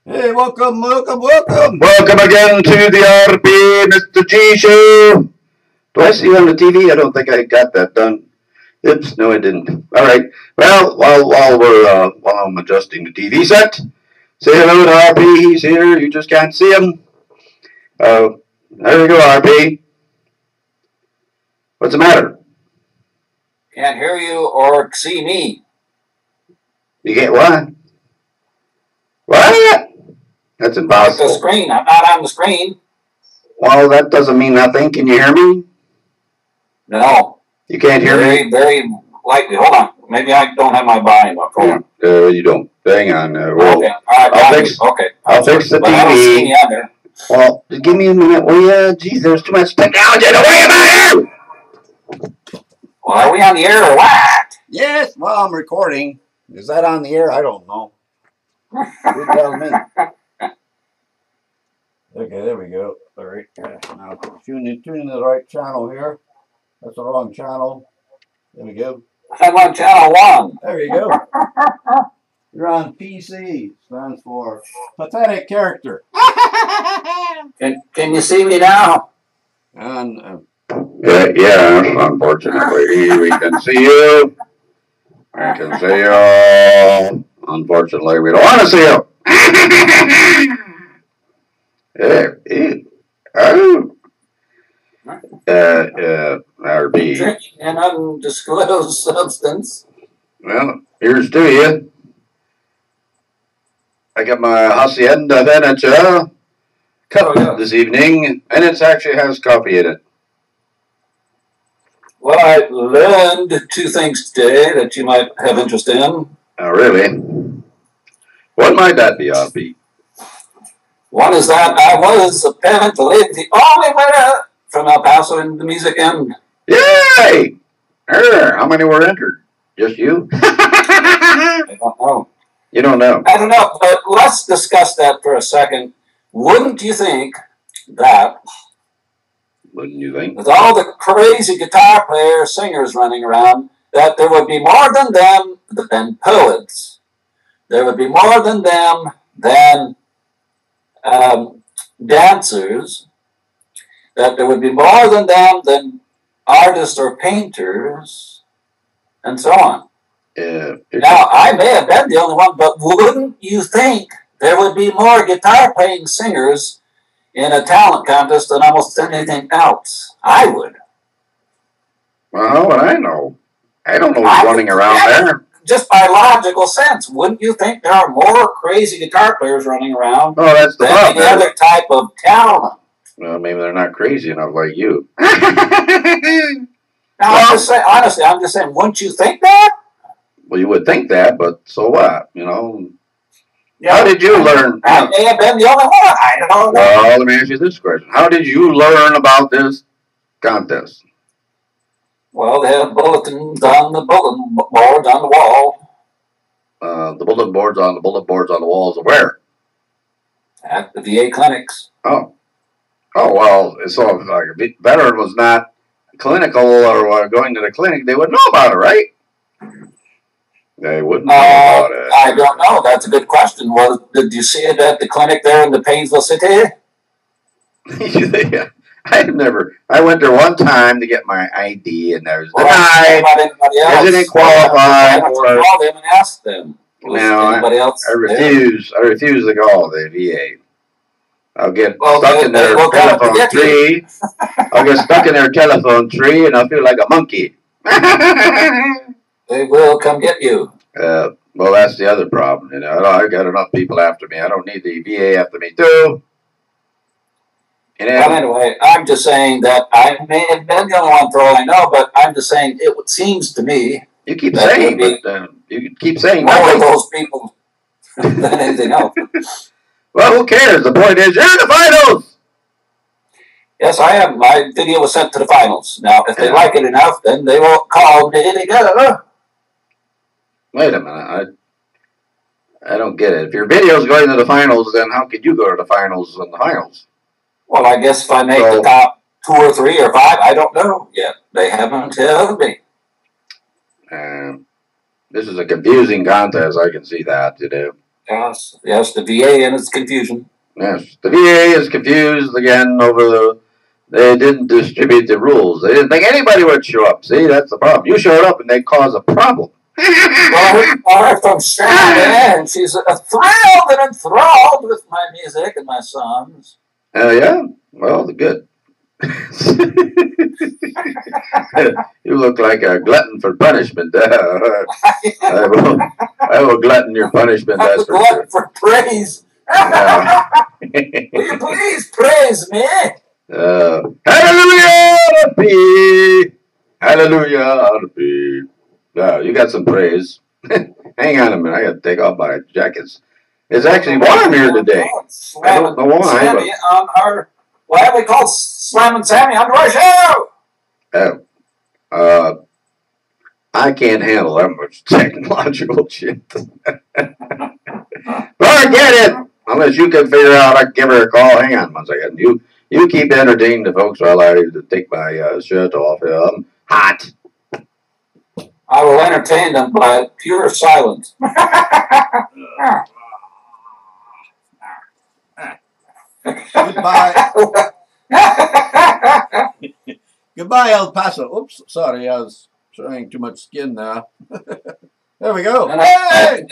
Hey, welcome, welcome, welcome. Welcome again to the RP Mr.G show. Do I see you on the TV? I don't think I got that done. Oops, no, I didn't. All right. Well, while I'm adjusting the TV set, say hello to RP. He's here. You just can't see him. There we go, RP. What's the matter? Can't hear you or see me. You get what? What? That's impossible. The screen. I'm not on the screen. Well, that doesn't mean nothing. Can you hear me? No. You can't hear me? Very lightly. Hold on. Maybe I don't have my volume up. Hold on. You don't. Hang on. Well, okay. All right. I'll fix the TV. I don't see any other. Well, just give me a minute, will ya? Geez, there's too much technology in the way about here! Well, are we on the air or what? Yes, well, I'm recording. Is that on the air? I don't know. You tell me. Okay, there we go. All right, now tune in the right channel here. That's the wrong channel. There we go. I'm on channel 1. There you go. You're on PC. Stands for pathetic character. Can you see me now? And Yeah, unfortunately, we can see you. We can see you. Unfortunately, we don't want to see you. RB. Drinking an undisclosed substance. Well, here's to you. I got my Hacienda Venetia cup this evening, and it actually has coffee in it. Well, I learned 2 things today that you might have interest in. Oh, really? What might that be, RB? One is that I was apparently the only winner from El Paso in the music end. Yay! How many were entered? Just you? I don't know. You don't know? I don't know, but let's discuss that for a second. Wouldn't you think that Wouldn't you think? with all the crazy guitar players, singers running around, that there would be more than them than poets? There would be more than them than dancers, that there would be more than them than artists or painters, and so on. Now, I may have been the only one, but wouldn't you think there would be more guitar-playing singers in a talent contest than almost anything else? I would. Well, how would I know? I don't know who's running around there. Just by logical sense, wouldn't you think there are more crazy guitar players running around Oh, that's the than problem. any other type of talent? Well, maybe they're not crazy enough like you. Now, I'm just saying, honestly, I'm just saying, wouldn't you think that? Well, you would think that, but so what? You know? Yeah. How did you learn? I may have been the only one. I don't know. Well, let me ask you this question. How did you learn about this contest? Well, they have bulletins on the bulletin boards on the wall. The bulletin boards on the walls of where? At the VA clinics. Oh, well, so if like a veteran was not clinical or going to the clinic, they would know about it, right? They wouldn't know about it. I don't know. That's a good question. Well, did you see it at the clinic there in the Painesville City? Yeah. I went there one time to get my ID, and I was denied. I didn't qualify for it. Call them and ask them. No, anybody else I refuse. I refuse to call the VA. I'll get stuck in their telephone tree. I'll get stuck in their telephone tree, and I'll feel like a monkey. They will come get you. Well, that's the other problem. You know, I got enough people after me. I don't need the VA after me too. You know? Well, anyway, I'm just saying that I may have been the only one for all I know, but I'm just saying it seems to me. You keep saying, but you keep saying more of those people than anything else. Well, who cares? The point is, you're in the finals. Yes, I am. My video was sent to the finals. Now, if they like it enough, then they will call me together. Wait a minute. I don't get it. If your video is going to the finals, then how could you go to the finals in the finals? Well, I guess if I make the top 2 or 3 or 5, I don't know yet. They haven't told me. This is a confusing contest. I can see that, you know. Yes, yes, the VA and its confusion. Yes, the VA is confused again over they didn't distribute the rules. They didn't think anybody would show up. See, that's the problem. You showed up and they caused a problem. Well, from Shannon, and she's thrilled and enthralled with my music and my songs. Oh, yeah? Well, good. You look like a glutton for punishment. I will glutton your punishment. I'm That's a glutton for praise. Will you please praise me? Hallelujah, RP. Hallelujah, RP. Yeah, you got some praise. Hang on a minute. I got to take off my jackets. It's actually warm here today. I don't know why. Sammy on our, what have we called Slam and Sammy on our show? I can't handle that much technological shit. Forget it. Unless you can figure out, I can give her a call. Hang on 1 second. You keep entertaining the folks while I take my shirt off. I'm hot. I will entertain them by pure silence. Goodbye. Goodbye, El Paso. Oops, sorry, I was showing too much skin now. There we go. And hey!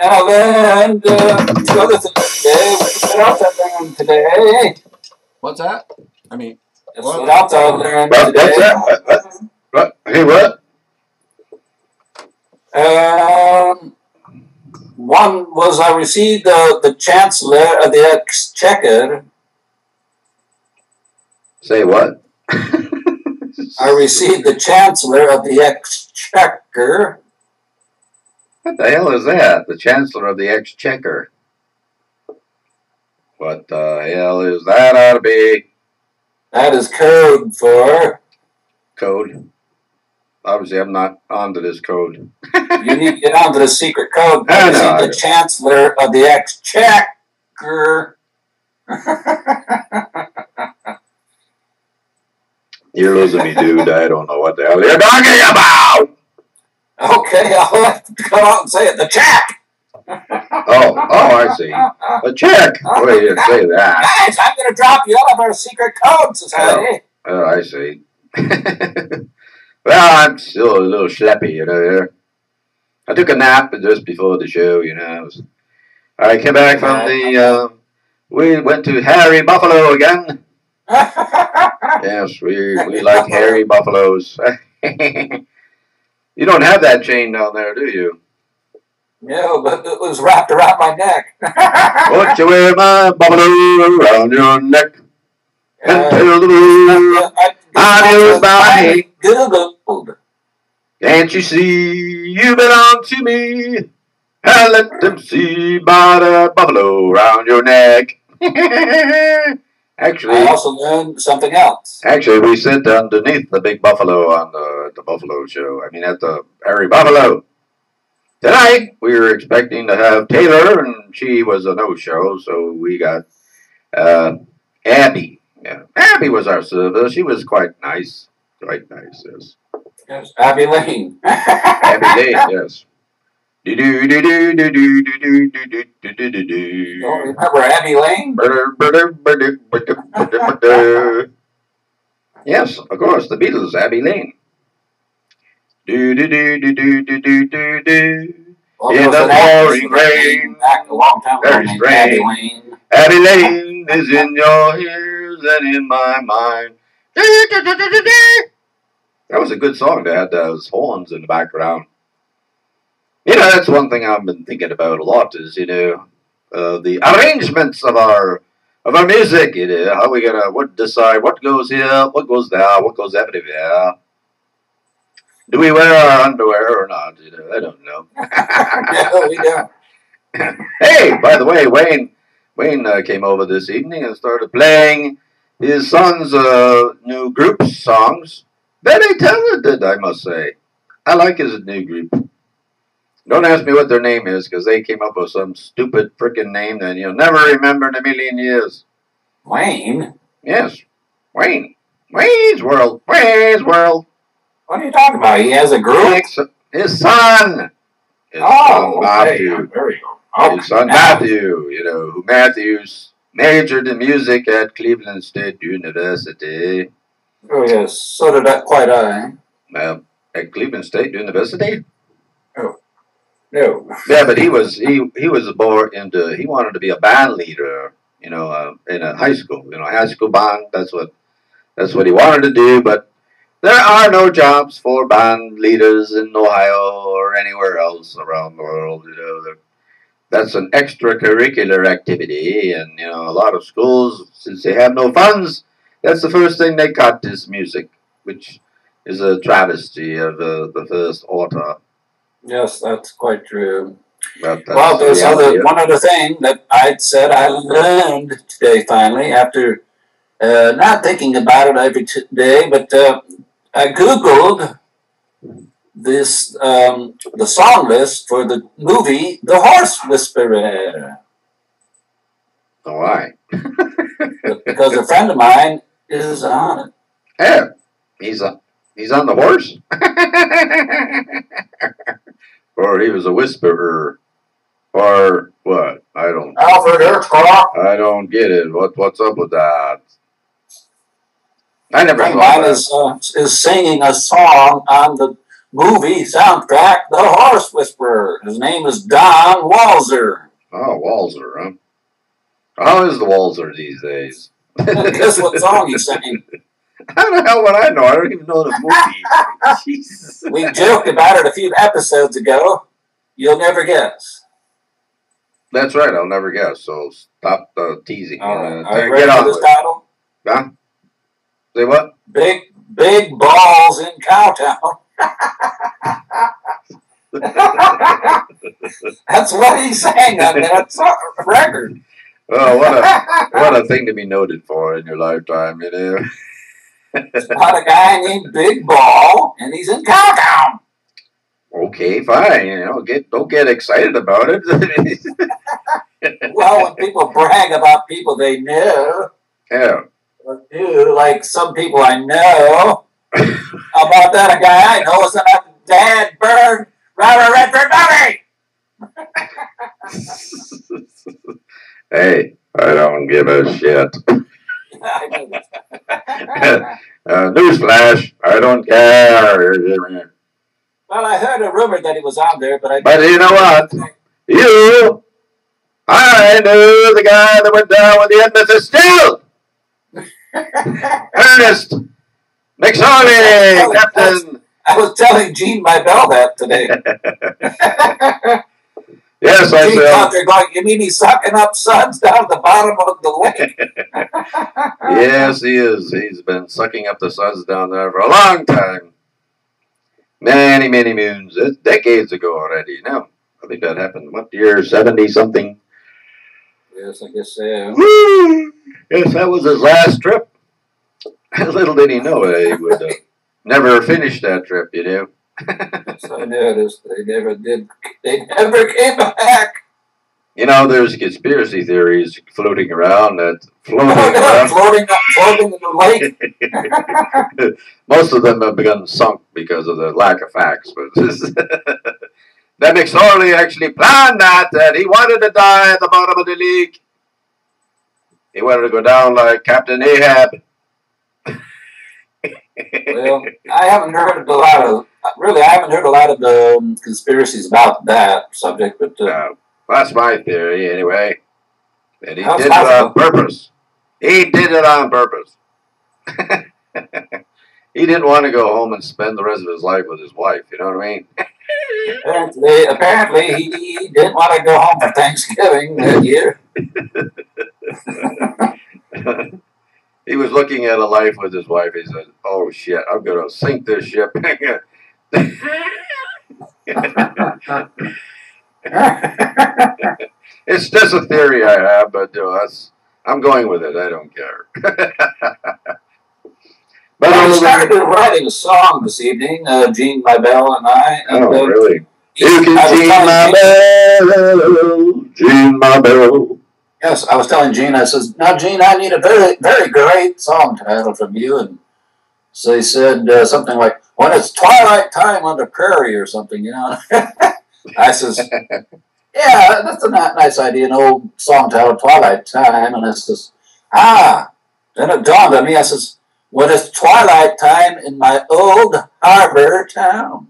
And then the other thing today, we set out that thing today. What's that? I mean, what? Out there today. What's that? What? Hey, what? One was I received the Chancellor of the Exchequer. Say what? I received the Chancellor of the Exchequer. What the hell is that? The Chancellor of the Exchequer. What the hell is that? Ought to be. That is code for. Code. Obviously, I'm not onto this code. You need to get onto the secret code. I know. The Chancellor of the Exchequer. You're losing me, dude. I don't know what the hell you're talking about. Okay, I'll have to come out and say it. The check. Oh, I see. A check. What do you say that? Guys, I'm going to drop you out of our secret code society. Oh, I see. Well, I'm still a little schleppy, you know. I took a nap just before the show, you know. I came back from the. We went to Harry Buffalo again. Yes, we like hairy buffaloes. You don't have that chain down there, do you? No, but it was wrapped around my neck. Won't you wear my buffalo around your neck? Until the moon on your body. Can't you see you belong to me? And let them see by the buffalo around your neck. Actually, I also learned something else. Actually, we sit underneath the big buffalo on the Buffalo show. I mean, at the Harry Buffalo. Tonight, we were expecting to have Taylor, and she was a no-show, so we got Abby. Yeah. Abby was our server. She was quite nice. Quite nice, yes. Yes, Abby Lane. Abby Lane, yes. You don't remember Abby Lane? Yes, of course, the Beatles, Abby Lane. In the pouring rain, back a long time ago, very strange. Abby Lane is in your ears and in my mind. That was a good song to have those horns in the background. You know, that's one thing I've been thinking about a lot is, you know, the arrangements of our music, you know, how we gonna decide what goes here, what goes there, what goes everywhere. Do we wear our underwear or not? You know, I don't know. No, we don't. Hey, by the way, Wayne came over this evening and started playing his son's new group songs. Very talented, I must say. I like his new group. Don't ask me what their name is, because they came up with some stupid frickin' name that you'll never remember in a million years. Wayne? Yes, Wayne. Wayne's World. Wayne's World. What are you talking about? He has a group? His son. Oh, okay. There you go. his son Matthew, who Matthews majored in music at Cleveland State University. Oh, yes. So did quite I. Well, at Cleveland State University? Oh, no. Yeah, but he was more into, he wanted to be a band leader, in a high school, high school band. That's what he wanted to do, but there are no jobs for band leaders in Ohio or anywhere else around the world, That's an extracurricular activity, and, a lot of schools, since they have no funds, that's the first thing they cut is music, which is a travesty of the first order. Yes, that's quite true. Well, there's one other thing that I'd said I learned today, finally, after not thinking about it every day, but I Googled this the song list for the movie The Horse Whisperer. Why? Because a friend of mine is on it. Yeah, he's on the horse? Or he was a whisperer? Or what? Alfred Hitchcock. I don't get it. What's up with that? I never saw that. Is singing a song on the movie soundtrack, The Horse Whisperer. His name is Don Walzer. Oh, Walzer, huh? How is the Walzer these days? Guess what song he sang? How the hell would I know? I don't even know the movie. Jesus. We joked about it a few episodes ago. You'll never guess. That's right, I'll never guess. So stop teasing. Are you ready for this title? Huh? Say what? Big Balls in Cowtown. That's what he sang on that record. Oh, what a thing to be noted for in your lifetime, It's about a guy named Big Ball, and he's in Cowtown. Okay, fine. Don't get excited about it. Well, when people brag about people they know, yeah, or do, like some people I know, how about that? A guy I know isn't a Dad Bird, Robert Redford Bobby. Hey, I don't give a shit. Newsflash, I don't care. Well, I heard a rumor that he was on there, but But you know what? I knew the guy that went down with the Edmonton Steel. Ernest McSorley, Captain. I was telling Gene my bell that today. Yes, I Gene out there going, you mean he's sucking up suds down at the bottom of the lake? Yes, he is. He's been sucking up the suds down there for a long time. Many, many moons. It's decades ago already. No, I think that happened, what year, 70-something? Yes, I guess so. Woo! Yes, that was his last trip. Little did he know he would never finish that trip, Yes, I noticed. They never did. They never came back. There's conspiracy theories floating around floating in the lake. Most of them have begun sunk because of the lack of facts. But that McSorley actually planned that he wanted to die at the bottom of the lake. He wanted to go down like Captain Ahab. Well, I haven't heard a lot of conspiracies about that subject, but that's my theory anyway. And he did it on purpose. He did it on purpose. He didn't want to go home and spend the rest of his life with his wife. You know what I mean? Apparently, he didn't want to go home for Thanksgiving that year. He was looking at a life with his wife. He said, "Oh shit, I'm gonna sink this ship." It's just a theory I have, but I'm going with it. I don't care. But we started writing a song this evening, Gene, my bell, and I. And, really? You can Gene my bell, Gene my bell. Yes, I was telling Gene, I says, now, Gene, I need a very, very great song title from you. And so he said something like, when it's twilight time on the prairie or something, I says, Yeah, that's a nice idea. An old song titled Twilight Time. And I says, then it dawned on me. I says, when it's twilight time in my old harbor town.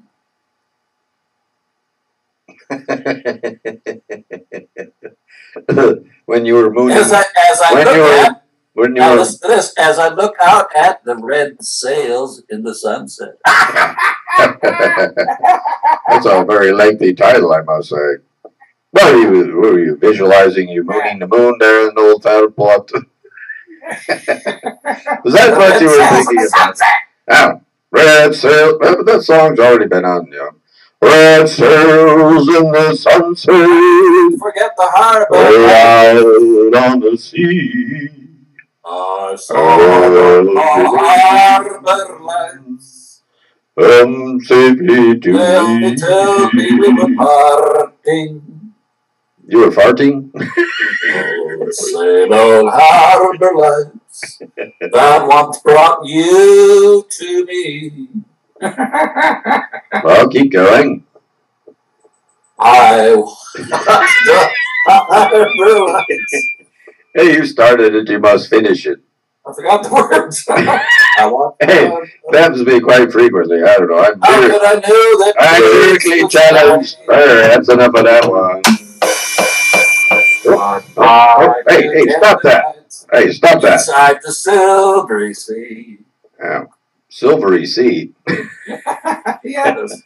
When you were mooning. As I listen to this, as I look out at the red sails in the sunset. That's a very lengthy title, I must say. What were you visualizing? You mooning the moon there in the old title plot? Was that what you were thinking about? Oh, red sails. Well, that song's already been on, yeah. Red sails in the sunset. Forget the harbor. Out on the sea. I saw the harbor lights. Safely to me. Tell me we were parting. You were farting? Same old harbor lights that once brought you to me. Well, keep going. I watched the harbor lights. Hey, you started it, you must finish it. I forgot the words. Hey, that happens to me quite frequently. I don't know. I'm lyrically challenged. That's enough of that one. Hey, stop that. Hey, stop that. Inside the silvery sea. Yeah. Silvery sea. Yes.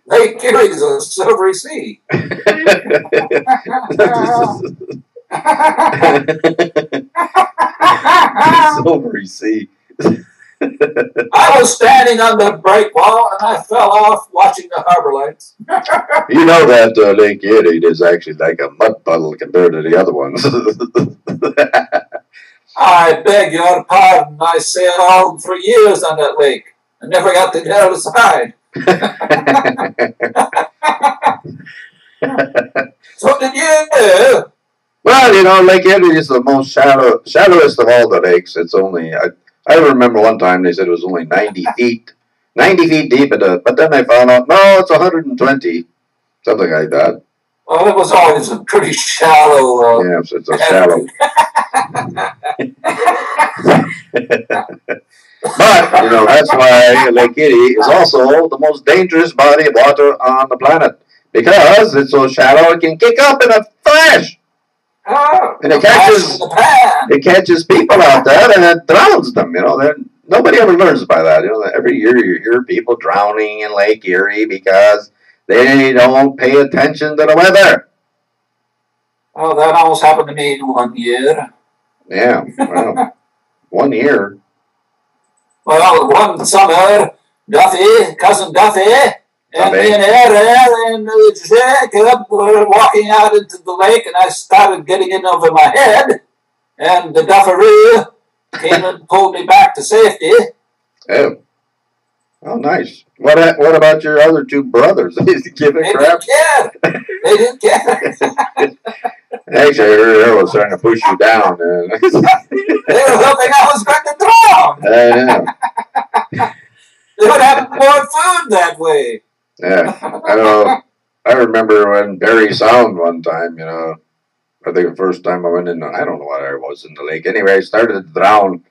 Lake Erie is a silvery sea. Silvery sea. I was standing on the break wall and I fell off watching the harbor lights. You know that Lake Erie is actually like a mud puddle compared to the other ones. I beg your pardon. I sailed for years on that lake. I never got to the other side. So did you? Well, you know, Lake Erie is the most shallowest of all the lakes. It's only, I remember one time they said it was only 90 feet. 90 feet deep, but then I found out, no, it's 120. Something like that. Well, it was always a pretty shallow. Yes, it's a shallow. But, you know, that's why Lake Erie is also the most dangerous body of water on the planet. Because it's so shallow, it can kick up in a flash. Oh, and it catches people out there and it drowns them. You know, nobody ever learns by that. You know, every year you hear people drowning in Lake Erie because they don't pay attention to the weather. Oh, that almost happened to me in 1 year. Yeah, well, 1 year. Well, one summer, cousin Duffy, and me and Aaron and Jacob were walking out into the lake, and I started getting in over my head, and the Duffaroo came and pulled me back to safety. Oh, nice. What about your other two brothers? They didn't care. They didn't care. Actually, they were trying to push you down. They were hoping I was going to drown. I know. They would have more food that way. Yeah, I know. I remember when Barry Sound one time, you know, I think the first time I went in, I don't know what I was in the lake. Anyway, I started to drown,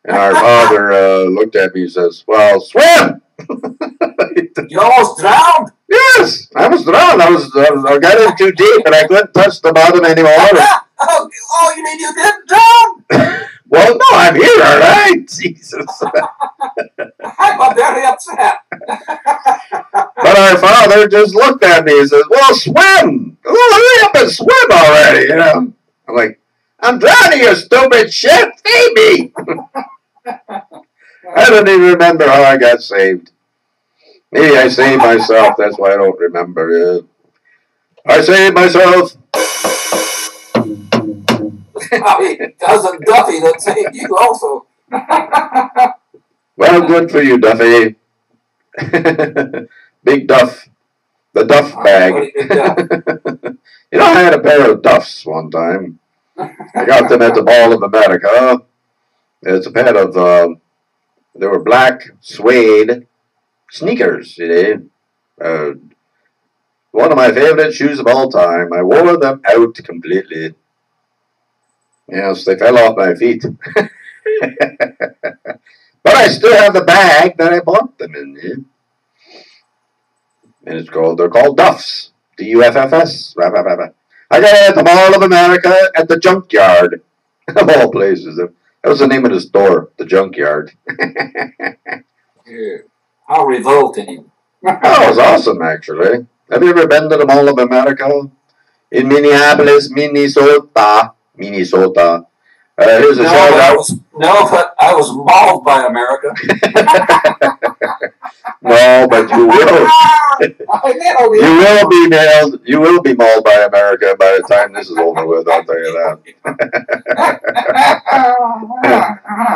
and our father looked at me and says, "Well, swim!" You almost drowned? Yes, I was drowned. I got in too deep, and I couldn't touch the bottom anymore. Oh, you mean you didn't drown? Well, no, I'm here, all right? Jesus. I'm very upset. But our father just looked at me and says, "Well, swim! Hurry up and swim already!" You know. I'm like, "I'm drowning, you stupid shit! Feed me!" I don't even remember how I got saved. Maybe I saved myself. That's why I don't remember. I saved myself. Cousin Duffy that saved you also. Well, good for you, Duffy. Big Duff. The Duff bag. You know, I had a pair of Duffs one time. I got them at the Mall of America. It's a pair of, they were black suede sneakers, you know. One of my favorite shoes of all time. I wore them out completely. Yes, they fell off my feet. But I still have the bag that I bought them in. Yeah? And they're called Duffs. D-U-F-F-S. I got it at the Mall of America at the Junkyard. Of all places. That was the name of the store, the Junkyard. How revolting. Oh, it was awesome, actually. Have you ever been to the Mall of America? In Minneapolis, Minnesota. Here's a shout out. No, but I was mauled by America. No, but you will. You will be nailed. You will be mauled by America by the time this is over with. I'll tell you that.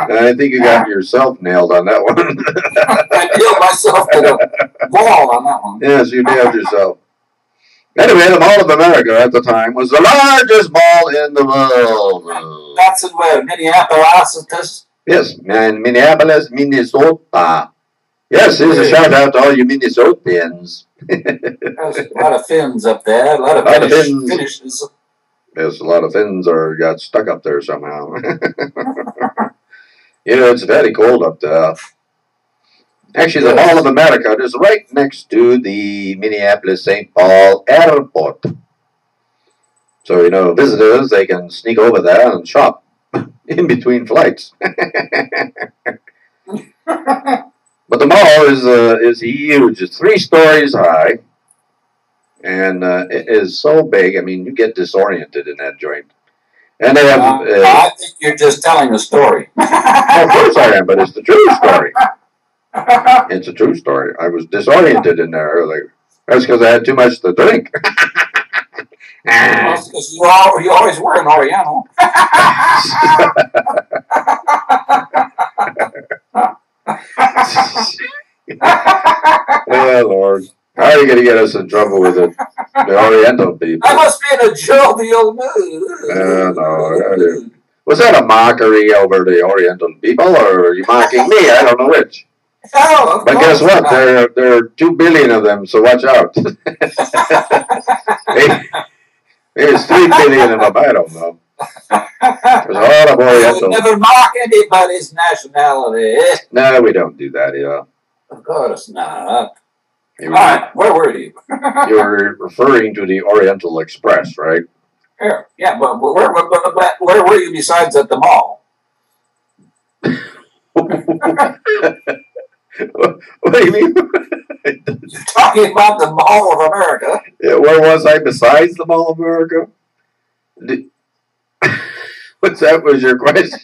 And I think you got yourself nailed on that one. I nailed myself to the wall on that one. Yes, you nailed yourself. Anyway, the Mall of America at the time was the largest mall in the world. That's in where? Minneapolis? Yes, in Minneapolis, Minnesota. Yes, here's a shout out to all you Minnesotans. There's a lot of Finns up there. A lot of Finnishes. Yes, a lot of Finns got stuck up there somehow. You know, it's very cold up there. Actually, the Mall of America is right next to the Minneapolis-St. Paul Airport. So, you know, visitors, they can sneak over there and shop in between flights. But the mall is huge. It's 3 stories high. And it is so big, I mean, you get disoriented in that joint. And they have... I think you're just telling a story. Of course I am, but it's the true story. It's a true story. I was disoriented in there earlier. That's because I had too much to drink. That's because you always were an Oriental. Oh, Lord. How are you going to get us in trouble with the Oriental people? I must be in a jovial mood. No. Was that a mockery over the Oriental people, or are you mocking me? I don't know which. Oh, but guess what? There are 2 billion of them, so watch out. There's 3 billion of them, I don't know. There's a lot of Orientals. We never mock anybody's nationality. No, we don't do that, yeah. Of course not. All right, where were you? You were referring to the Oriental Express, right? Yeah, but where were you besides at the mall? What do you mean? You're talking about the Mall of America. Yeah, where was I besides the Mall of America? What's that was your question?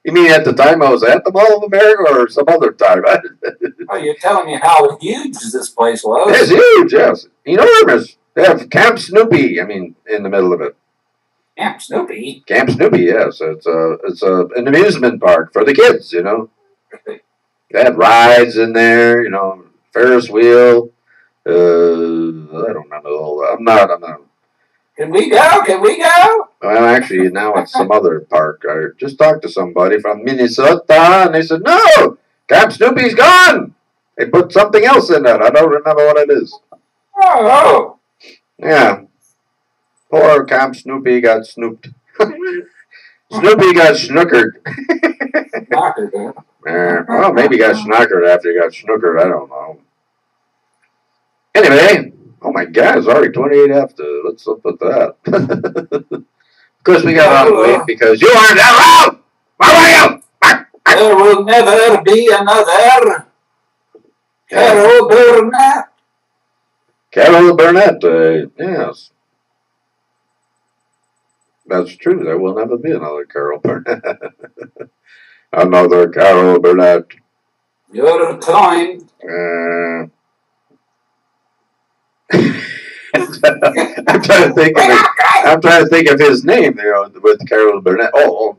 You mean at the time I was at the Mall of America or some other time? Oh, you're telling me how huge this place was. It's huge, yes. Enormous. They have Camp Snoopy, I mean, in the middle of it. Camp Snoopy? Camp Snoopy, yes. It's an amusement park for the kids, you know. They had rides in there, you know, Ferris wheel. I don't remember all that. I'm not. Can we go? Can we go? Well, actually, now it's some other park. I just talked to somebody from Minnesota, and they said, no, Camp Snoopy's gone. They put something else in there. I don't remember what it is. Oh. Yeah. Poor Camp Snoopy got snooped. Snoopy got snookered. Well, maybe he got snookered after he got snookered. I don't know. Anyway, oh my God, it's already 28 after. What's up with that? Of course, we got on late because you aren't that loud. Where were you? There will never be another Carol Burnett. Carol Burnett, yes. That's true. There will never be another Carol Burnett. Another Carol Burnett. You're kind. I'm trying to think of his name, you know, with Carol Burnett. Oh,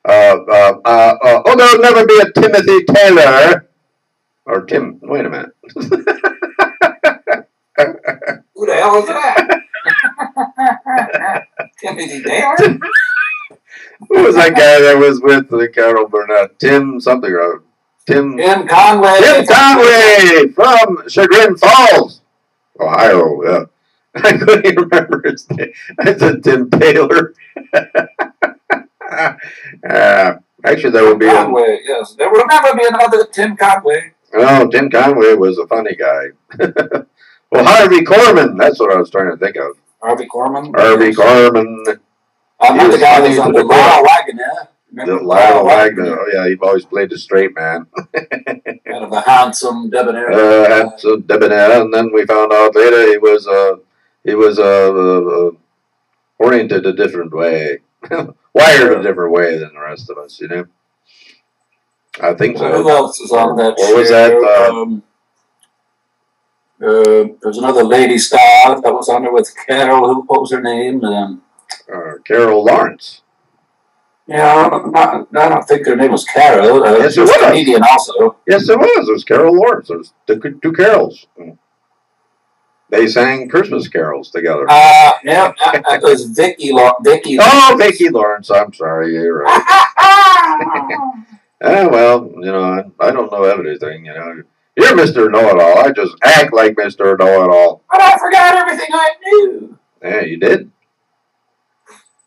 there'll never be a Timothy Taylor. Or Tim. Wait a minute. Who the hell is that? Timothy Taylor? Who was that guy that was with the Carol Burnett? Tim something or other. Tim Conway. Tim Conway from Chagrin Falls. Ohio, yeah. I couldn't even remember his name. I said Tim Taylor. Actually, there would be Conway. Yes, there will never be another Tim Conway. Oh, Tim Conway was a funny guy. Well, Harvey Korman. That's what I was trying to think of. Harvey Korman. Harvey Korman. Another guy was under Lyle Wagner. Remember Lyle Wagner? Oh yeah, he always played the straight man. Kind of a handsome debonair. Handsome debonair, and then we found out later he was oriented a different way, wired a different way than the rest of us. You know. I think so. Who else is on that show? What was that? There's another lady star that was on there with Carol. What was her name? Carol Lawrence. Yeah, I don't think her name was Carol. Yes, it was. A comedian also. Yes, it was. It was Carol Lawrence. There was two Carols. They sang Christmas carols together. Yeah, that was Vicky. Oh, Vicki Lawrence. I'm sorry. You're right. Well, you know, I don't know everything. You know, you're Mr. Know-It-All. I just act like Mr. Know-It-All. But I forgot everything I knew. Yeah, you did.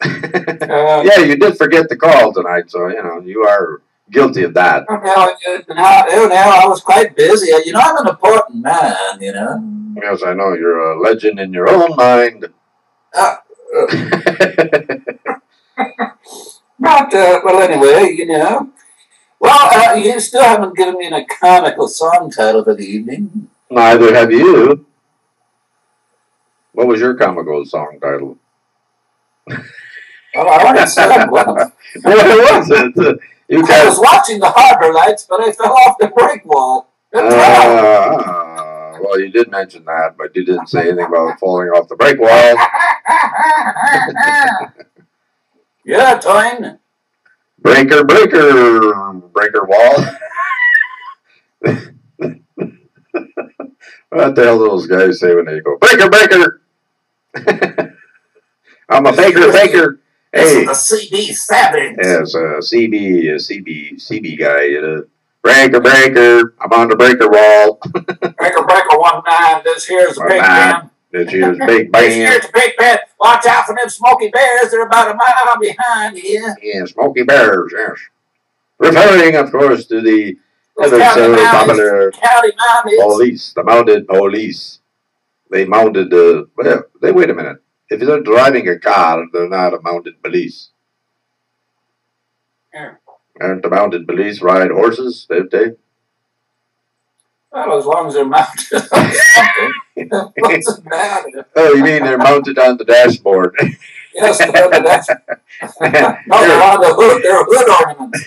Yeah, you did forget the call tonight, so you know you are guilty of that. Now I was quite busy. You know, I'm an important man. You know. Yes, I know. You're a legend in your own mind. Well, anyway, you know. Well, you still haven't given me a comical song title for the evening. Neither have you. What was your comical song title? Well, I already said one. What was it? I was watching the harbor lights, but I fell off the break wall. Well, you did mention that, but you didn't say anything about falling off the break wall. Yeah, Toyn. Breaker wall. What the hell do those guys say when they go, breaker? I'm a faker. Hey. This is the CB Savage. Yes, CB guy, you know. Breaker. I'm on the breaker wall. Breaker 19. This here's the big man. This here's big man. This here's the big man. Watch out for them Smoky Bears. They're about a mile behind you. Yeah, Smoky Bears, yes. Referring, of course, to the ever so popular police, the mounted police. They mounted wait a minute. If they're driving a car, they're not a mounted police. Yeah. Aren't the mounted police ride horses, don't they? Well, as long as they're mounted on something, what's the matter? Oh, you mean they're mounted on the dashboard? Yes, they're on the dashboard. No, they're on the hood. They're hood ornaments.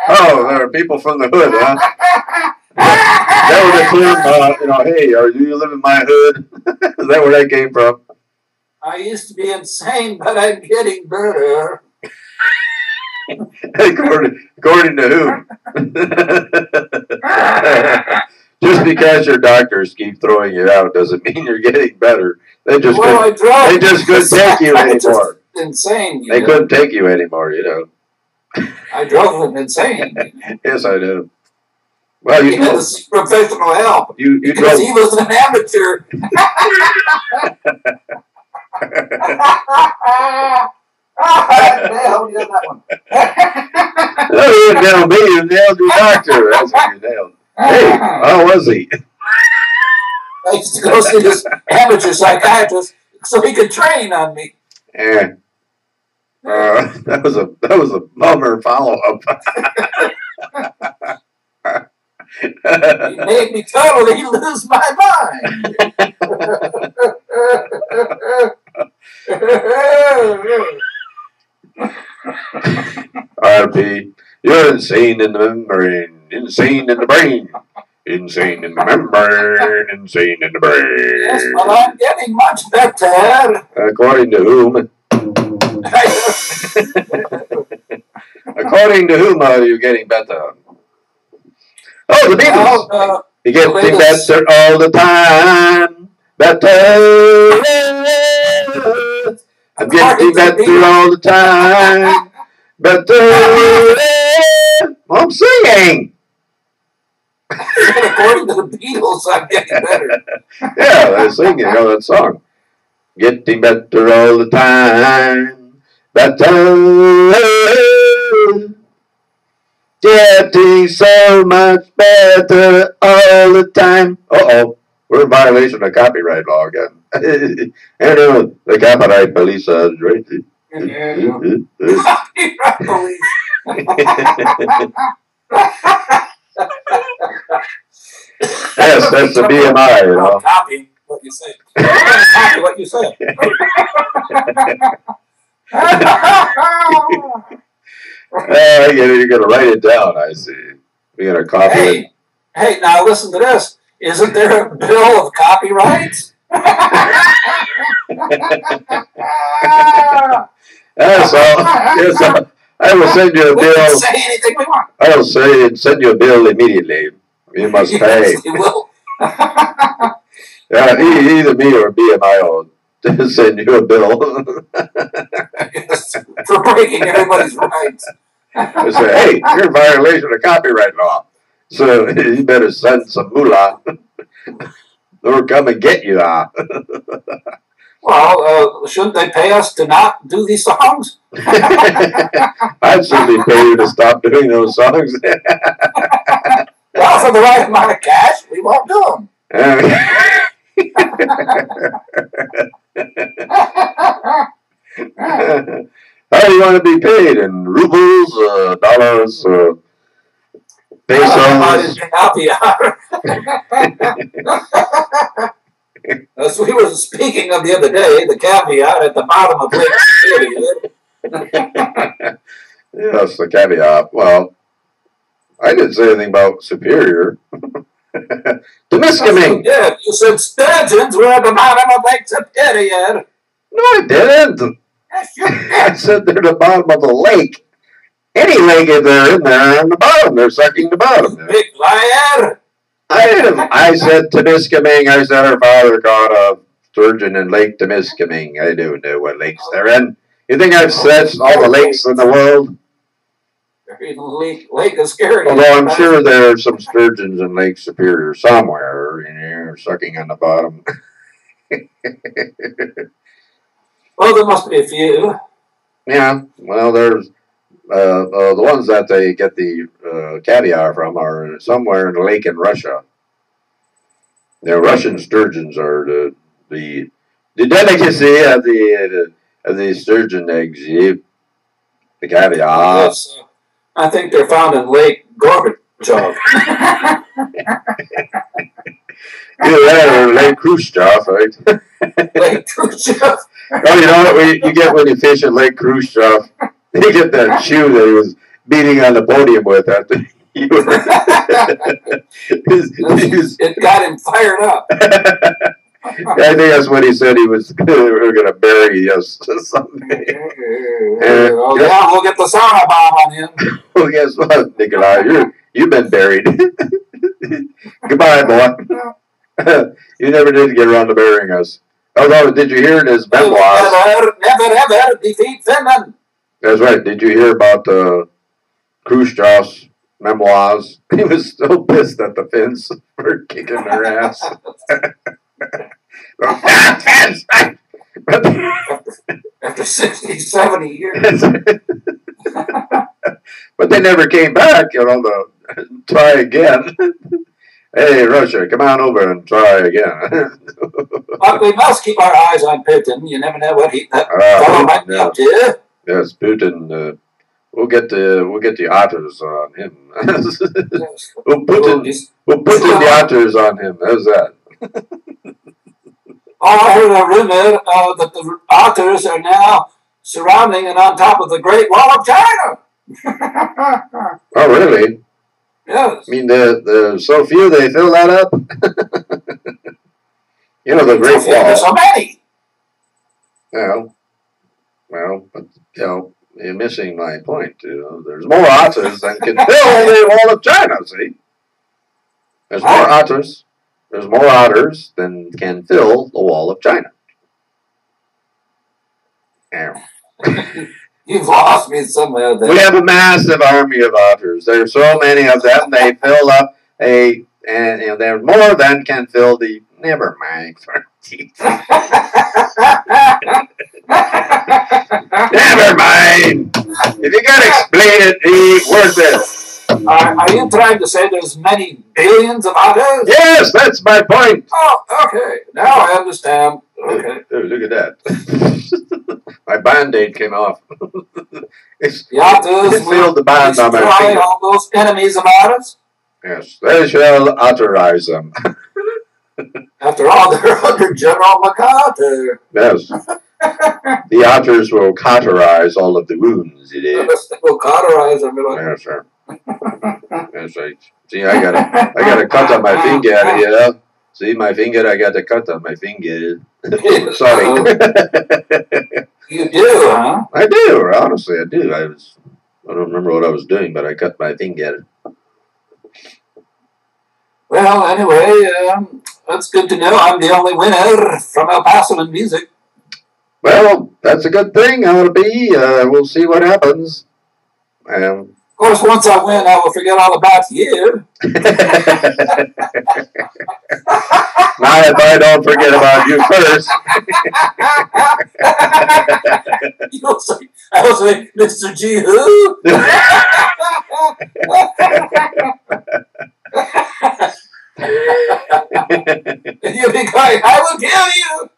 Oh, there are people from the hood, huh? That was a clue, hey, are you living in my hood? Is that where that came from? I used to be insane, but I'm getting better. According to who? Just because your doctors keep throwing you out doesn't mean you're getting better. They just couldn't take you anymore. Insane. They couldn't take you anymore, you know. I drove them insane. Yes, I do. Well, you had to seek professional help. Because he was an amateur. Nailed you that one. No, you didn't nail me. You nailed your doctor. That's what you nailed. Hey, how was he? I used to go see this amateur psychiatrist so he could train on me. Yeah. That was a bummer follow-up. He made me totally lose my mind. RP, you're insane in the membrane, insane in the brain, insane in the membrane, insane in the brain. Yes, well, I'm getting much better. According to whom? According to whom are you getting better? Oh, the Beatles. You get better all the time. Better. I'm getting better all the time. Better. I'm singing. According to the Beatles, I'm getting better. Yeah, they sing, you know, that song. Getting better all the time. Better. Getting so much better all the time. Uh-oh. We're in violation of copyright law again. And the copyright police is right. Copyright police. Yes, that's the BMI, you know. Copy what you say. Copy what you say. You're going to write it down, I see. You're going to copy it. Hey, now listen to this. Isn't there a bill of copyrights? Yes, I will send you a bill. We can say anything we want. I will send you a bill immediately. You must pay. Yes, we will. Either me or BMI will send you a bill. Yes, for breaking everybody's rights. I say, hey, you're in violation of copyright law. So you better send some moolah or come and get you. Well, shouldn't they pay us to not do these songs? I'd certainly pay you to stop doing those songs. Well, for the right amount of cash, we won't do them. How do you want to be paid? In rubles, dollars, pesos? As we were speaking of the other day, the caveat at the bottom of Lake Yes, the caveat. Well, I didn't say anything about Superior. Temiskaming. Yeah, you said sturgeons were at the bottom of Lake Superior. No, I didn't. Yes, you did. I said they're the bottom of the lake. Any lake, if they're in there on the bottom, they're sucking the bottom. Big liar. I said Temiskaming. I said our father caught a sturgeon in Lake Temiskaming. I don't know what lakes they're in. You think I've said all the lakes in the world? Lake is scary. Although I'm sure there are some sturgeons in Lake Superior somewhere, you know, sucking on the bottom. Well, there must be a few. Yeah, well, there's the ones that they get the caviar from are somewhere in a lake in Russia. The Russian sturgeons are the delicacy of the sturgeon eggs. The caviar. Yes, I think they're found in Lake Gorbachev. Yeah, or Lake Khrushchev, right? Lake Khrushchev. Oh, you know what you get when you fish at Lake Khrushchev? You get that shoe that he was beating on the podium with after you were. It got him fired up. I think that's what he said. We were going to bury us someday. Oh, yeah, we'll get the sauna bomb on him. Well, guess what, Nikolai? You've been buried. Goodbye, boy. You never did get around to burying us. Although, did you hear in his memoirs? Never, ever defeat Finland. That's right. Did you hear about Khrushchev's memoirs? He was so pissed at the Finns for kicking their ass. After 60, 70 years. But they never came back, you know, to try again. Hey, Russia, come on over and try again. But we must keep our eyes on Putin. You never know what fellow might be up to. Yes, Putin. We'll get the otters on him. We'll put the otters on him. How's that? Oh, I heard a rumor that the otters are now surrounding and on top of the Great Wall of China. Oh, really? Yes. I mean, the so few they fill that up. You know, the Great Wall. There's so many. Well, but you know, you're missing my point. You know, there's more otters than can fill the Wall of China. See, there's more otters. There's more otters than can fill the Wall of China. Yeah. You've lost me somewhere there. We have a massive army of otters. There's so many of them, they fill up and they're more than can fill the. Never mind. Never mind. If you gotta explain it, it ain't worth it. Are you trying to say there's many billions of otters? Yes, that's my point. Oh, okay. Now I understand. Okay. Oh, look at that. My Band-Aid came off. The otters will destroy all those enemies of otters? Yes, they shall otterize them. After all, they're under General MacArthur. Yes. The otters will cauterize all of the wounds. It is. They will cauterize them. Yes, sir. Yes, right. See, I got a cut on my finger here. See my finger? I got a cut on my finger. Sorry. You do, huh? I do. Honestly, I do. I don't remember what I was doing, but I cut my finger. Well, anyway, that's good to know. I'm the only winner from El Paso in music. Well, that's a good thing. I'll be. We'll see what happens. Of course, once I win, I will forget all about you. Not if I don't forget about you first. I will say, Mr. G, who? You'll be going, I will kill you.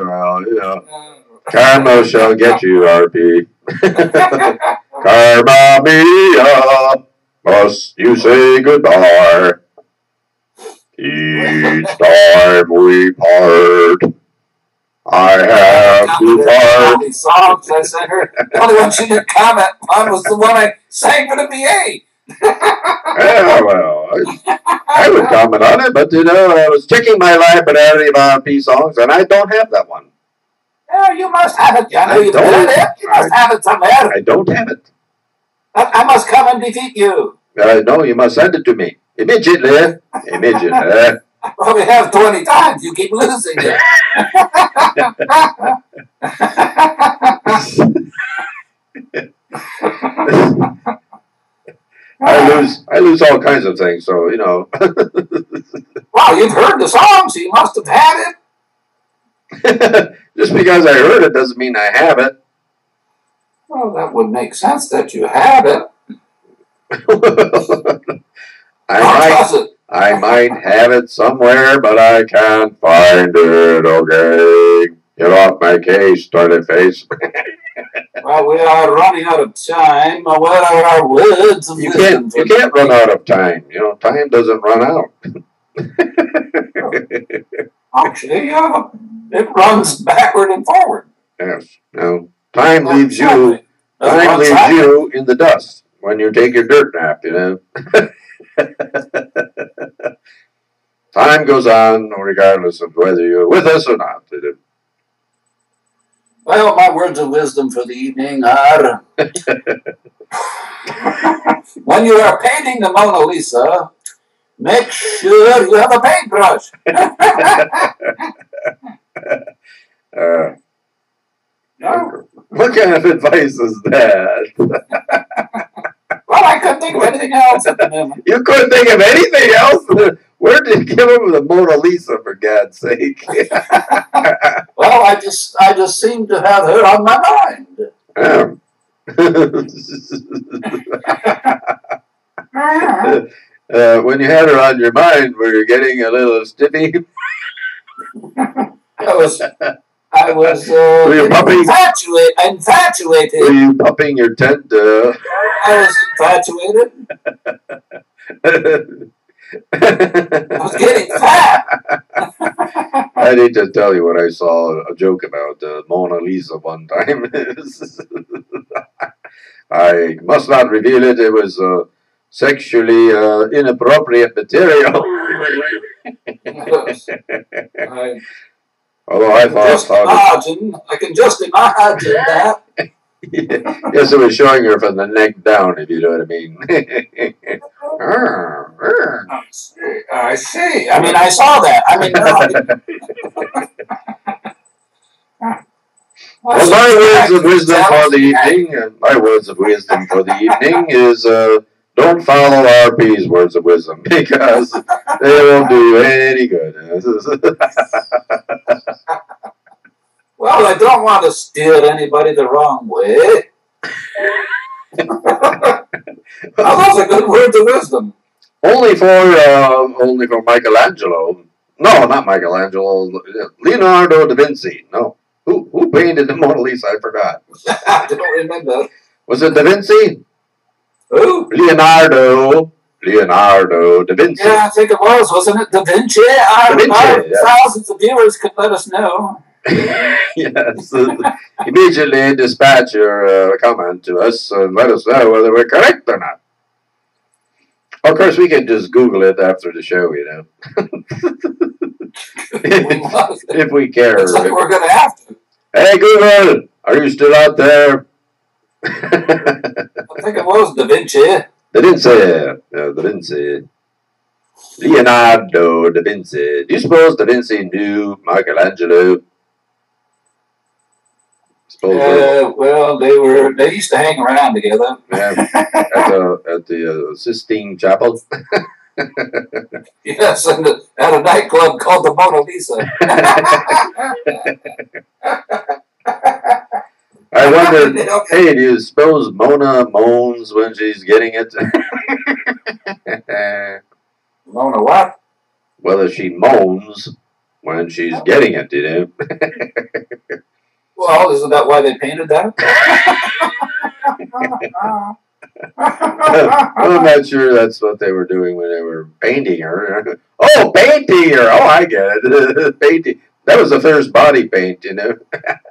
Well, you know, karma shall get you, RP. Karma mia, must you say goodbye? Each time we part, I have to part. The songs I sent her, the only one she didn't comment on was the one I sang for the VA. Yeah, well, I would comment on it, but you know, I was checking my library of RP songs, and I don't have that one. Oh, you must have it. I know you don't have it. You must have it somewhere. I don't have it. I must come and defeat you. No, you must send it to me. Immediately. Immediately. I probably have 20 times. You keep losing it. I lose all kinds of things, so, you know. Well, you've heard the song, so you must have had it. Just because I heard it doesn't mean I have it. Well, that would make sense that you have it. I might have it somewhere, but I can't find it, okay? Get off my case, toilet face. Well, we are running out of time. What are our words of wisdom? You can't run out of time. You know, time doesn't run out. Actually, it runs backward and forward. Yes. No. Time leaves you. Time leaves you in the dust when you take your dirt nap. You know. Time goes on regardless of whether you're with us or not. Well, my words of wisdom for the evening are: when you are painting the Mona Lisa, make sure you have a paintbrush. No? What kind of advice is that? Well, I couldn't think of anything else at the moment. You couldn't think of anything else? Where did you give him the Mona Lisa, for God's sake? Well, I just seem to have her on my mind. When you had her on your mind, were you getting a little stiffy? I was infatuated. Were you pumping your tent? I was infatuated. I was getting fat. I need to tell you what I saw a joke about Mona Lisa one time. I must not reveal it. It was sexually inappropriate material. Although I can just imagine that. Yes, it was showing her from the neck down, if you know what I mean. I see. I mean, I saw that. I mean, no. Well, my words of wisdom for the evening is Don't follow RP's words of wisdom because they won't do any good. Well, I don't want to steer anybody the wrong way. Those are good words of wisdom. Only for Michelangelo. No, not Michelangelo. Leonardo da Vinci. No. Who painted the Mona Lisa? I forgot. I don't remember. Was it da Vinci? Who? Leonardo da Vinci. Yeah, I think it was. Wasn't it Da Vinci? Thousands of viewers could let us know. Yes. Immediately dispatch your comment to us and let us know whether we're correct or not. Of course, we can just Google it after the show, you know. if we care. Looks like we're going to have to. Hey, Google, are you still out there? I think it was Da Vinci. Da Vinci. Leonardo da Vinci. Do you suppose da Vinci knew Michelangelo? Well, they used to hang around together. Yeah, at the Sistine Chapel. Yes, at a nightclub called the Mona Lisa. I wondered, hey, do you suppose Mona moans when she's getting it? Mona what? Whether she moans when she's getting it, you know? Well, isn't that why they painted that? I'm not sure that's what they were doing when they were painting her. Oh, painting her! Oh, I get it. Painting. That was the first body paint, you know?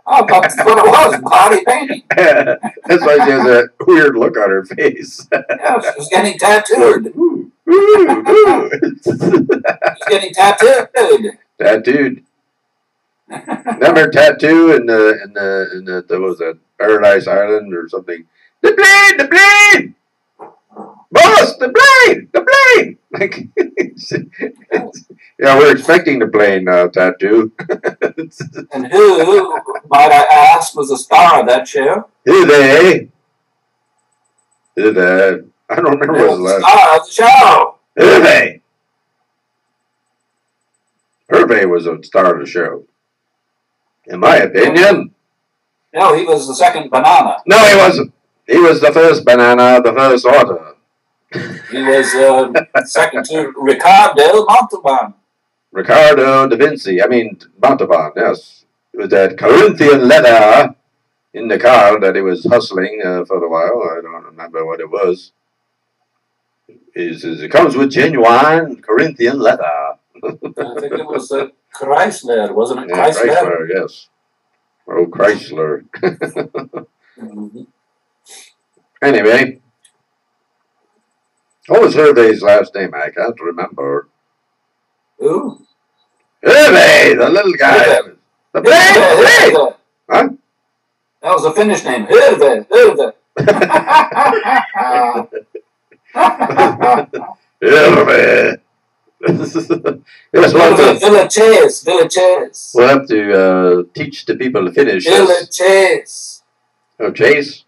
Oh, that's what it was, body painting. That's why she has a weird look on her face. Yeah, she was getting tattooed. She's getting tattooed. Tattooed. Remember Tattoo in the what was that, Paradise Island or something? The blade! Boss, the blade! Like, yeah, we're expecting the plane Tattoo. And who, might I ask, was the star of that show? Who they? I don't remember what was the star of the show. Who they? Hervey was a star of the show. In my opinion. No, he was the second banana. No, he wasn't. He was the first banana, the first order. He was second to Ricardo Montalban. Ricardo da Vinci. I mean, Montalban, yes. It was that Corinthian leather in the car that he was hustling for a while. I don't remember what it was. It comes with genuine Corinthian leather. I think it was Chrysler, wasn't it? Yeah, Chrysler, yes. Oh, Chrysler. Anyway, what was Hervey's last name? I can't remember. Who? Hervey, the little guy. Hervey. The blade! Huh? That was a Finnish name. Hervey. Hervey. Villages. We'll have to teach the people Finnish. Villages. Oh, Chase?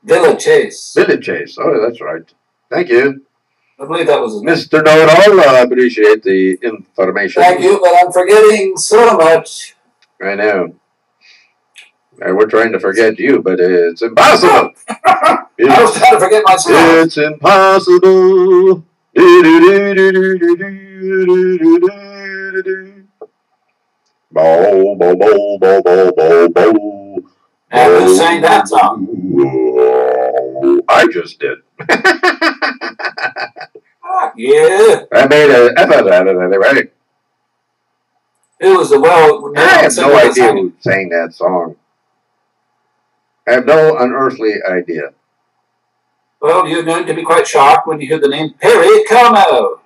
Villages. Oh, that's right. Thank you. I believe that was his name. Mr. Know-it-all, I appreciate the information. Thank you, but I'm forgetting so much. I know. We're trying to forget you, but it's impossible. I was trying to forget myself. It's impossible. Bow, bow, bow, bow, bow, bow, bow. And who sang that song? I just did. Yeah. I made an effort at it anyway. Who was the I have no idea who sang that song. I have no unearthly idea. Well, you're going to be quite shocked when you hear the name Perry Como.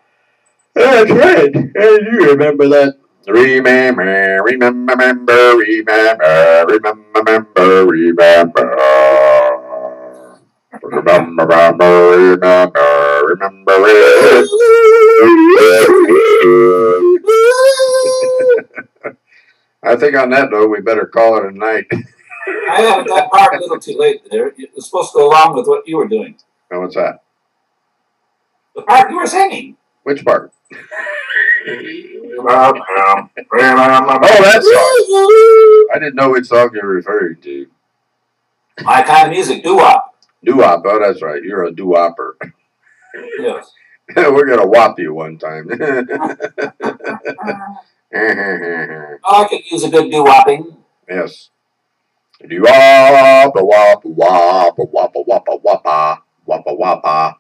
That's right. And you remember that. Remember. I think on that note, we better call it a night. I added that part a little too late there. It was supposed to go along with what you were doing. Oh, what's that? The part you were singing. Which part? Oh, that song. I didn't know which song you were referring to. My kind of music, doo-wop. Doo-wop, oh, that's right. You're a doo-wopper. Yes. We're going to whop you one time. I could use a good doo-wopping. Yes. Doo-wop, wop, wop, wop, wop, wop, wop, wop.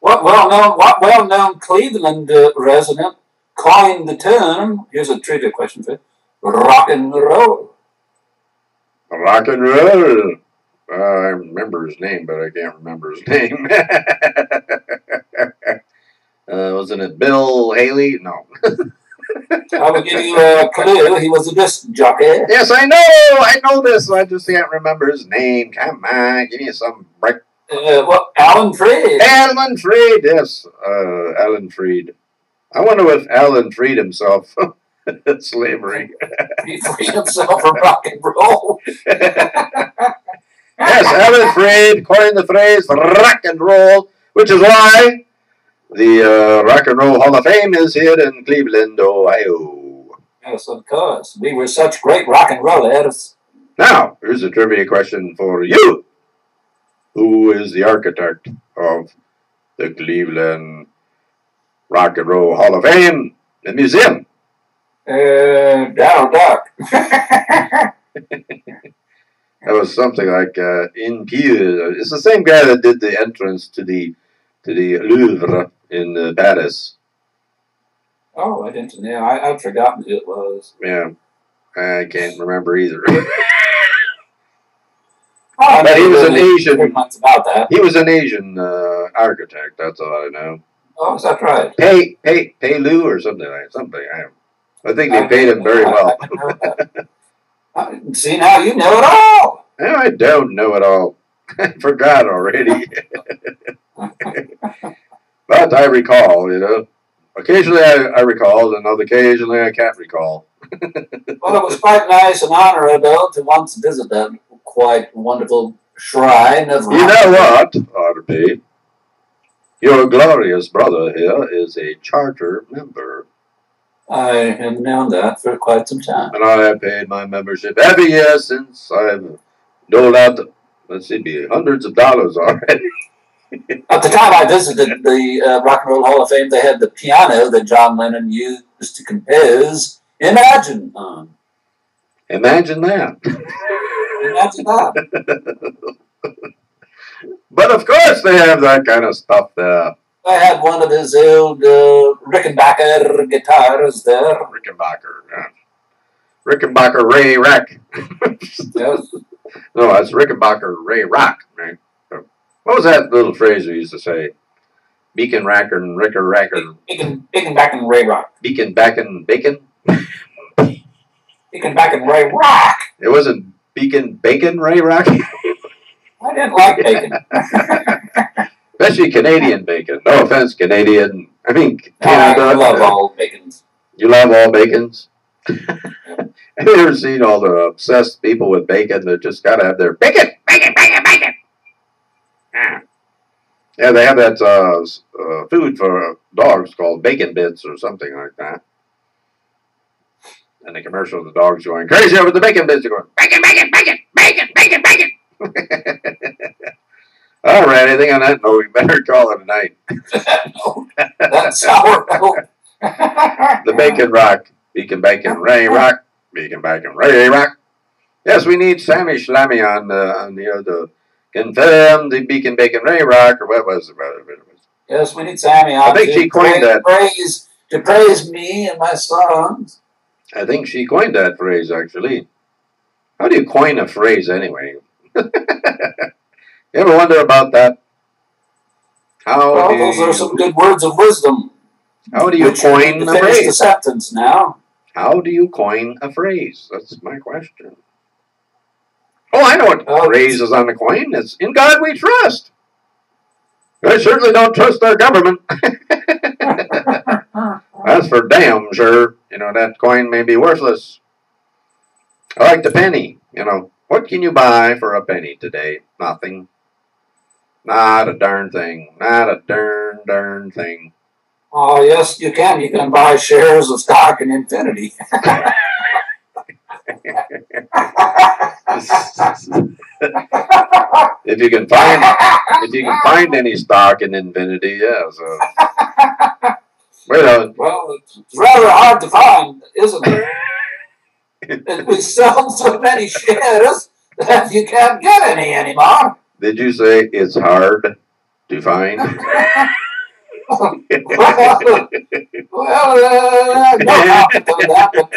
What well-known Cleveland resident coined the term? Here's a trivia question for you: rock and roll. Rock and roll. I remember his name, but I can't remember his name. Wasn't it Bill Haley? No. I will give you a clue. He was a disc jockey. Yes, I know this. I just can't remember his name. Come on, give me some break. Alan Freed. Alan Freed, yes. Alan Freed. I wonder if Alan freed himself from slavery. He freed himself from rock and roll. Yes, Alan Freed coined the phrase rock and roll, which is why the Rock and Roll Hall of Fame is here in Cleveland, Ohio. Yes, of course. We were such great rock and rollers. Now, here's a trivia question for you. Who is the architect of the Cleveland Rock and Roll Hall of Fame, the museum? Donald Duck. That was something like it's the same guy that did the entrance to the Louvre in Paris. Oh, I didn't know. I'd forgotten who it was. Yeah, I can't remember either. Oh, but he was an Asian. About that. He was an Asian architect. That's all I know. Oh, is that right? Pei Lu or something like something. I think they paid him very well. See, now you know it all. No, I don't know it all. I forgot already. But I recall, you know. Occasionally I recall, and occasionally I can't recall. Well, it was quite nice and honorable to once visit that quite wonderful shrine of. You know what, RP? Your glorious brother here is a charter member. I have known that for quite some time. And I have paid my membership every year since I've doled out, let's see, hundreds of dollars already. At the time I visited the Rock and Roll Hall of Fame, they had the piano that John Lennon used to compose Imagine on. Imagine that. Imagine that. But of course they have that kind of stuff there. I had one of his old Rickenbacker guitars there. Rickenbacker, yeah. Rickenbacker Ray Rack. Yes. No, that's Rickenbacker Ray Rock, right? What was that little phrase we used to say? Beacon Racker and Ricker Racker. Beacon back and Ray Rock. Beacon back and bacon? Beacon back and Ray Rock. It wasn't Beacon Bacon Ray Rock? I didn't like bacon. Especially Canadian bacon. No offense, Canadian. I mean, Canada. I love all bacons. You love all bacons? Have you ever seen all the obsessed people with bacon that just gotta have their bacon, bacon, bacon, bacon? Yeah, they have that food for dogs called bacon bits or something like that. And the commercial, the dog's going crazy over the bacon bits. They're going, bacon, bacon, bacon, bacon, bacon, bacon. All right, I think on that note, we better call it a night. No, that's sourdough. The Bacon Rock. Beacon Bacon Ray Rock. Beacon Bacon Ray Rock. Yes, we need Sammy Schlammy on the confirm the Beacon Bacon Ray Rock, or what was it? Yes, we need Sammy on. I think she coined that. To praise me and my songs. I think she coined that phrase, actually. How do you coin a phrase, anyway? You ever wonder about that? Those are some good words of wisdom. How do you coin a phrase? The sentence now. How do you coin a phrase? That's my question. Oh, I know what phrase is on the coin. It's "In God We Trust." I certainly don't trust our government. That's for damn sure. You know, that coin may be worthless. I like the penny. You know, what can you buy for a penny today? Nothing. Not a darn thing. Not a darn thing. Oh, yes, you can. You can buy shares of stock in Infinity. If you can find any stock in Infinity, yeah. So well, it's rather hard to find, isn't it? We sell so many shares that you can't get any anymore. Did you say it's hard to find? No comment on that, but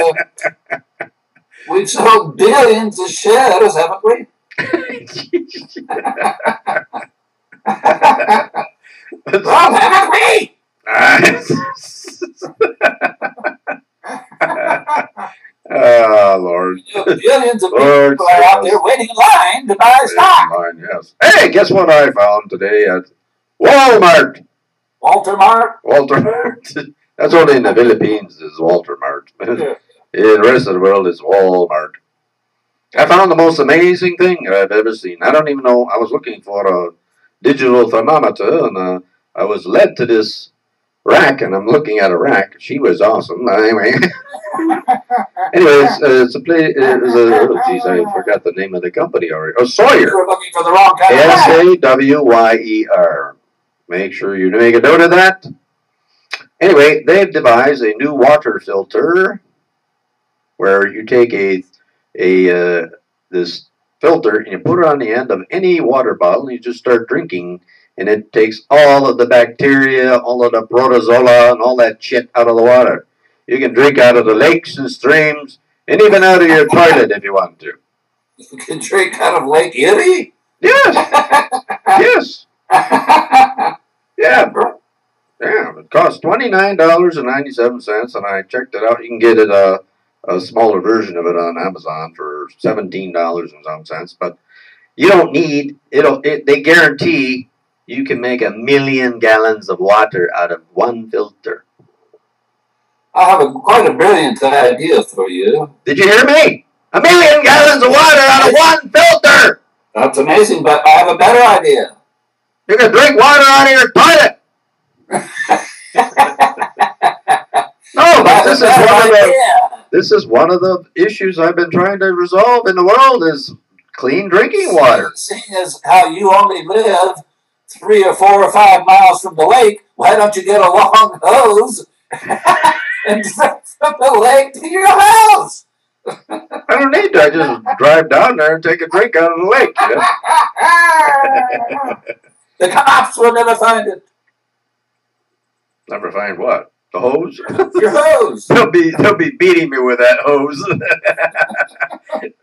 we've sold billions of shares, haven't we? Well, haven't we? Oh, Lord. Billions of people are out there waiting in line to buy stock. Yes. Hey, guess what I found today at Walmart? Walter Mart? Walter Mart. That's only in the Philippines is Walter Mart. Yeah. In the rest of the world is Walmart. I found the most amazing thing I've ever seen. I don't even know. I was looking for a digital thermometer, and I was led to this rack, and I'm looking at a rack. She was awesome. Anyways, it's a place. Oh, geez, I forgot the name of the company already. Oh, Sawyer. You were looking for the wrong kind of rack. Sawyer. Make sure you make a note of that. Anyway, they've devised a new water filter where you take this filter and you put it on the end of any water bottle and you just start drinking, and it takes all of the bacteria, all of the protozoa, and all that shit out of the water. You can drink out of the lakes and streams and even out of your toilet if you want to. You can drink out of Lake Erie? Yes. Yes. Yeah. Yeah, it costs $29.97, and I checked it out. You can get it a smaller version of it on Amazon for $17 and some cents. But you don't need it. They guarantee you can make 1,000,000 gallons of water out of one filter. I have quite a brilliant idea for you. Did you hear me? 1,000,000 gallons of water out of one filter. That's amazing, but I have a better idea. You can drink water out of your toilet. No, but this is one of the issues I've been trying to resolve in the world is clean drinking water. Seeing as how you only live 3 or 4 or 5 miles from the lake, why don't you get a long hose and drink from the lake to your house? I don't need to. I just drive down there and take a drink out of the lake. You know? The cops will never find it. Never find what? The hose? Your hose. They'll be beating me with that hose.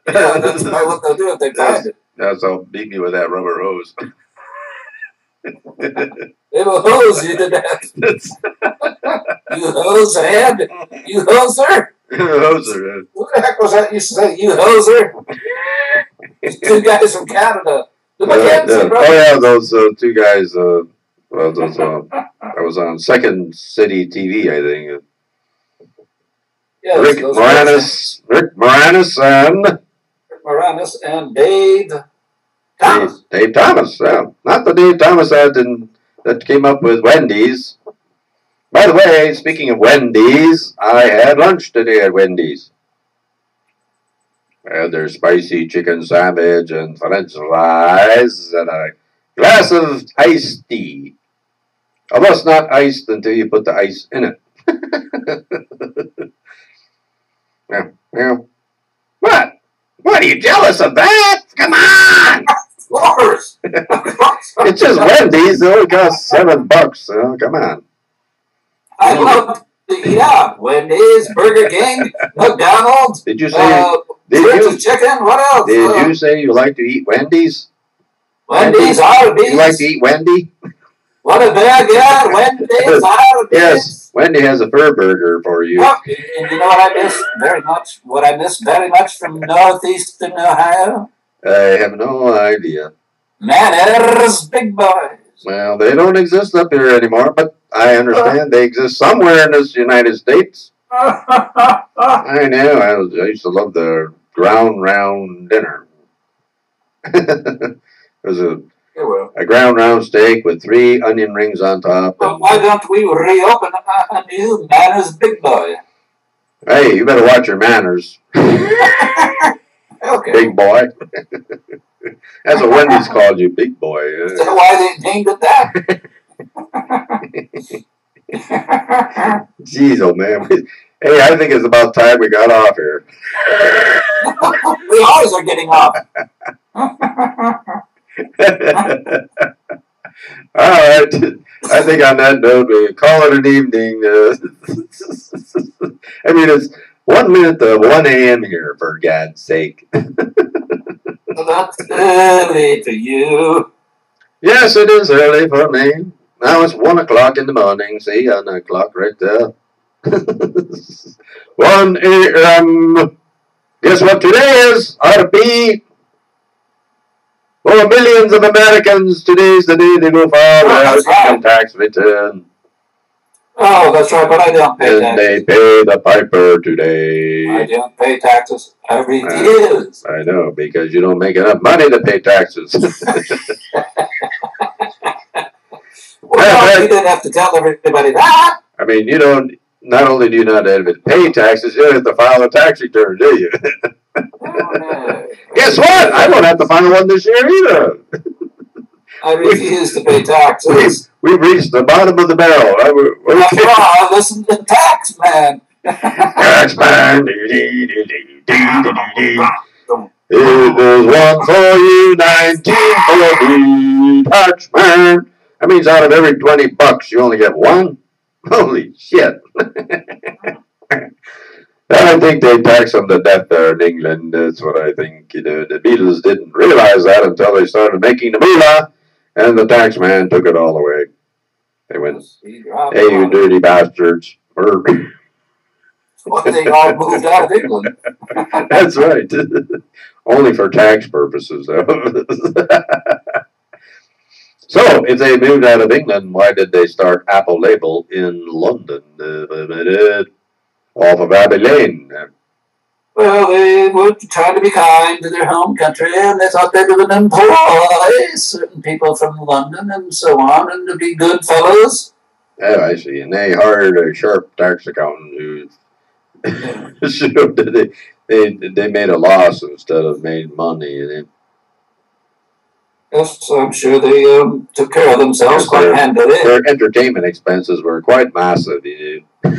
Yeah, that's probably what they'll do if they find it. Yes, they'll beat me with that rubber hose. They will hose you to death. You hose head. You hoser. Hoser. What the heck was that you say? You hoser. These 2 guys from Canada. The McKenzie brothers. Oh yeah, those 2 guys. I was on Second City TV, I think. Yes, Rick Moranis and Dave Thomas. Dave Thomas, yeah. Not the Dave Thomas that came up with Wendy's. By the way, speaking of Wendy's, I had lunch today at Wendy's. I had their spicy chicken sandwich and French fries and a glass of iced tea. Although it's not iced until you put the ice in it. Yeah. What? What, are you jealous of that? Come on! Of course! It's just Wendy's. It only costs $7. So come on. I love to eat out. Wendy's, Burger King, McDonald's. Did you say... Chicken? What else? Did you say you like to eat Wendy's? Wendy's, Arby's. You like to eat Wendy? What a bag, yeah, Wendy's, Arby's. Yes, Wendy has a fur burger for you. Yep. And you know what I miss very much? What I miss very much from northeastern Ohio? I have no idea. Manners, big boys. Well, they don't exist up here anymore, but I understand they exist somewhere in this United States. I know. I used to love the ground round dinner. There's a A ground round steak with 3 onion rings on top. Well, why don't we reopen a new Manners Big Boy? Hey, you better watch your manners. Okay. Big boy. That's what Wendy's called you, big boy. Is that why they named it that? Jeez, oh man. Hey, I think it's about time we got off here. We always are getting off. All right. I think on that note, we call it an evening. I mean, it's 1 minute to 1 a.m. here, for God's sake. That's early for you. Yes, it is early for me. Now it's 1 o'clock in the morning. See, on the clock right there. 1 a.m. Guess what today is? RP. For millions of Americans, today's the day they go file their income tax return. Oh, that's right, but I don't pay And taxes. they pay the piper today. I don't pay taxes. I refuse. I know, because you don't make enough money to pay taxes. Well, you didn't have to tell everybody that. I mean, you don't, not only do you not have to pay taxes, you don't have to file a tax return, do you? Guess what? I won't have to file one this year either. I refuse to pay taxes. We've reached the bottom of the barrel. After all, I listen to Tax Man. Tax Man. There's one for you, 19 for me. Tax Man. That means out of every 20 bucks, you only get one? Holy shit. I think they tax them to death there in England. That's what I think. You know, the Beatles didn't realize that until they started making the moolah, and the tax man took it all away. They went, hey, you dirty bastards. Well, they all moved out of England. That's right. Only for tax purposes, though. So, if they moved out of England, why did they start Apple Label in London? Off of Abbey Lane. Well, they were trying to be kind to their home country, and they thought they would employ certain people from London and so on, and to be good fellows. Oh, I see. And they hired a sharp tax accountant who showed that they made a loss instead of made money. Yes, I'm sure they took care of themselves quite handily. Their entertainment expenses were quite massive. You know.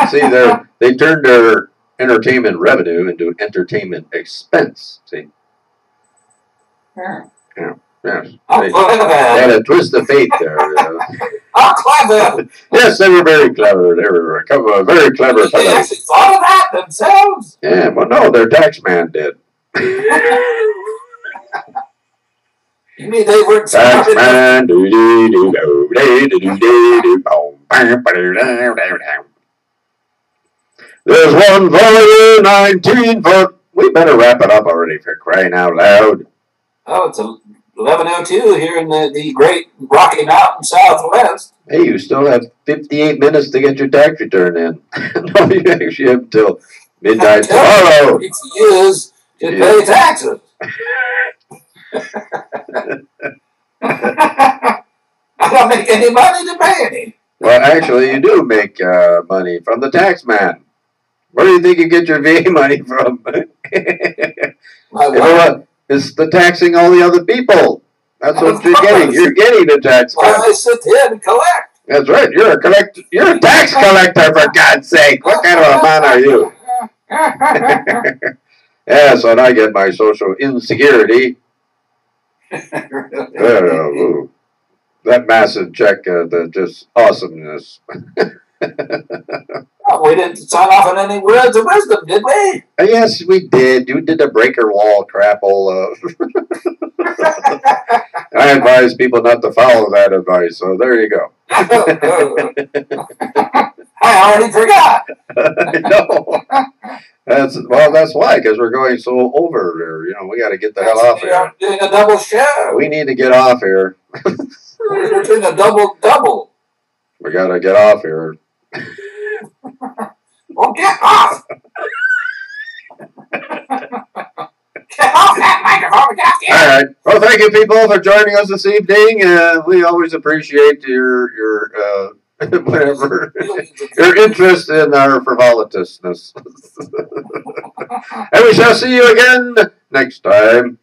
See, they turned their entertainment revenue into entertainment expense. See? Yeah. Yes. How clever. They had a twist of fate there. How clever. Yes, they were very clever. They were very clever They fellows. actually thought of that themselves. Yeah, well, no, their tax man did. You mean they weren't Tax smart man, There's one for you, 19 for... We better wrap it up already, for crying out loud. Oh, it's 11:02 here in the great Rocky Mountain Southwest. Hey, you still have 58 minutes to get your tax return in. No, you actually have until midnight tomorrow. It's years to pay taxes. I don't make any money to pay any. Well, actually, you do make money from the tax man. Where do you think you get your VA money from? It's the taxing all the other people. That's what you're getting. You're getting a tax cut. Well, I sit here and collect. That's right. You're a tax collector, for God's sake. What kind of a man are you? Yeah, so I get my social insecurity. That massive check, just awesomeness. Well, we didn't sign off on any words of wisdom, did we? Yes, we did. You did the breaker wall crap all I advise people not to follow that advice, so there you go. I already forgot. No. That's why, because we're going so over there. You know, we got to get the hell off here. We're doing a double show. We need to get off here. We're doing a double. We got to get off here. Well, get off. right. Well, thank you, people, for joining us this evening. We always appreciate your whatever your interest in our frivolousness. And we shall see you again next time.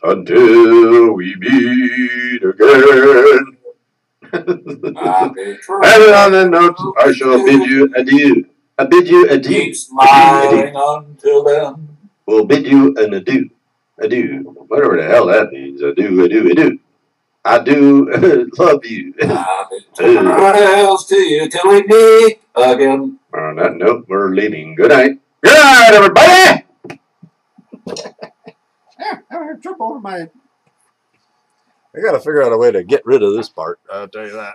Until we meet again. And on that note, I shall bid you adieu. I bid you adieu. Keep smiling until then. We'll bid you an adieu. Adieu. Whatever the hell that means. Adieu, adieu, adieu. I do love you. Trails to you till we meet again. On that note, we're leaving. Good night. Good night, everybody! I trip over my. I gotta figure out a way to get rid of this part. I'll tell you that.